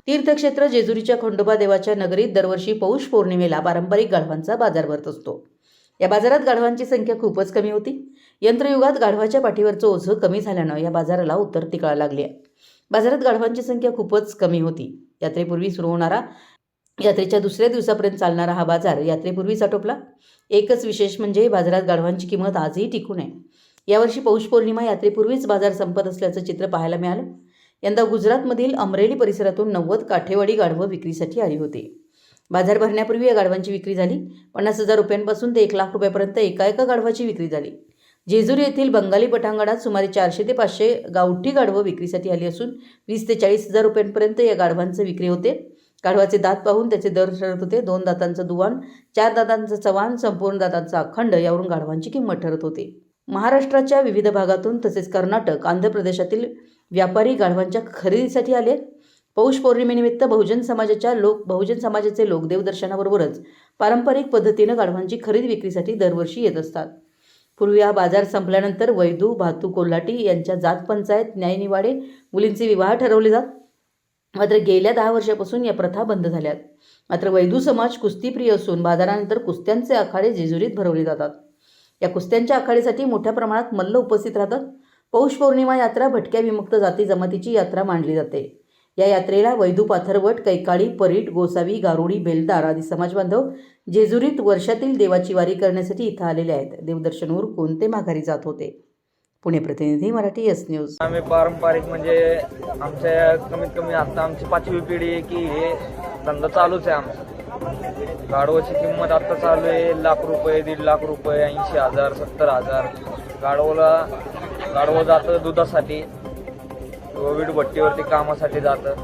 तीर्थक्षेत्र जेजुरीच्या खंडोबा देवाच्या नगरीत दरवर्षी पौष पौर्णिमेला पारंपरिक गाढवांचा बाजार भरत असतो। या बाजारात गाढवांची संख्या खूपच कमी होती। यंत्रयुगात गाढवाच्या पाठीवरचं ओझं कमी झाल्यानं या बाजाराला उतरती कळा लागली आहे। बाजारात गाढवांची संख्या खूपच कमी होती। यात्रेपूर्वी सुरू होणारा यात्रेच्या दुसऱ्या दिवसापर्यंत चालणारा हा बाजार यात्रेपूर्वीच आटोपला। एकच विशेष म्हणजे बाजारात गाढवांची किंमत आजही टिकून आहे। यावर्षी पौष पौर्णिमा यात्रेपूर्वीच बाजार संपत असल्याचं चित्र पाहायला मिळालं। यंदा गुजरातमधील अमरेली परिसरातून 90 काठेवाडी गाढवं विक्रीसाठी आली होती। बाजार भरण्यापूर्वी या गाढवांची विक्री झाली। 50,000 रुपयांपासून ते 1 लाख रुपयांपर्यंत एका गाढवाची विक्री झाली। जेजुरी येथील बंगाली पटांगणात सुमारे 400 ते 500 गावठी गाढवं विक्रीसाठी आली असून 20 ते 40,000 रुपयांपर्यंत या गाढवांचे विक्री होते। गाढवाचे दात पाहून त्याचे दर ठरत होते। 2 दातांचं दुवान, 4 दातांचं चव्हाण, संपूर्ण दातांचा अखंड यावरून गाढवांची किंमत ठरत होती। महाराष्ट्राच्या विविध भागातून तसेच कर्नाटक, आंध्र प्रदेशातील व्यापारी गाढवांच्या खरेदीसाठी आले। पौष पौर्णिमेनिमित्त बहुजन समाजाचे लोक देवदर्शनाबरोबरच पारंपरिक पद्धतीनं गाढवांची खरेदी विक्रीसाठी दरवर्षी येत असतात। पूर्वी हा बाजार संपल्यानंतर वैदू, भातू, कोल्हाटी यांच्या जात पंचायत, न्यायनिवाडे, मुलींचे विवाह ठरवले जात। मात्र गेल्या 10 वर्षापासून या प्रथा बंद झाल्यात। मात्र वैदू समाज कुस्तीप्रिय असून बाजारानंतर कुस्त्यांचे आखाडे जेजुरीत भरवले जातात। या कुस्त्यांच्या आखाड्यासाठी मोठ्या प्रमाणात मल्ल उपस्थित राहतात। पौष पौर्णिमा यात्रा भटक्या विमुक्त जाती जमातीची यात्रा मानली जाते। या यात्रेला वैदू, पाथरवट, कैकाळी, परीट, गोसावी, गारुडी, बेलदार आदी समाजबांधव जेजुरीत वर्षातील देवाची वारी करण्यासाठी इथं आलेले आहेत। देवदर्शन उरकून ते माघारी जात होते। पुणे प्रतिनिधी, मराठी एस न्यूज। आम्ही पारंपरिक म्हणजे आमच्या कमीत कमी आता आमची 5वी पिढी आहे की हे धंदा चालूच आहे आमचा। गाढवाची किंमत आता चालू आहे 1 लाख रुपये, 1.5 लाख रुपये, 80,000, 70,000। गाढवं जातं दुधासाठी, वीट भट्टीवरती कामासाठी जातं।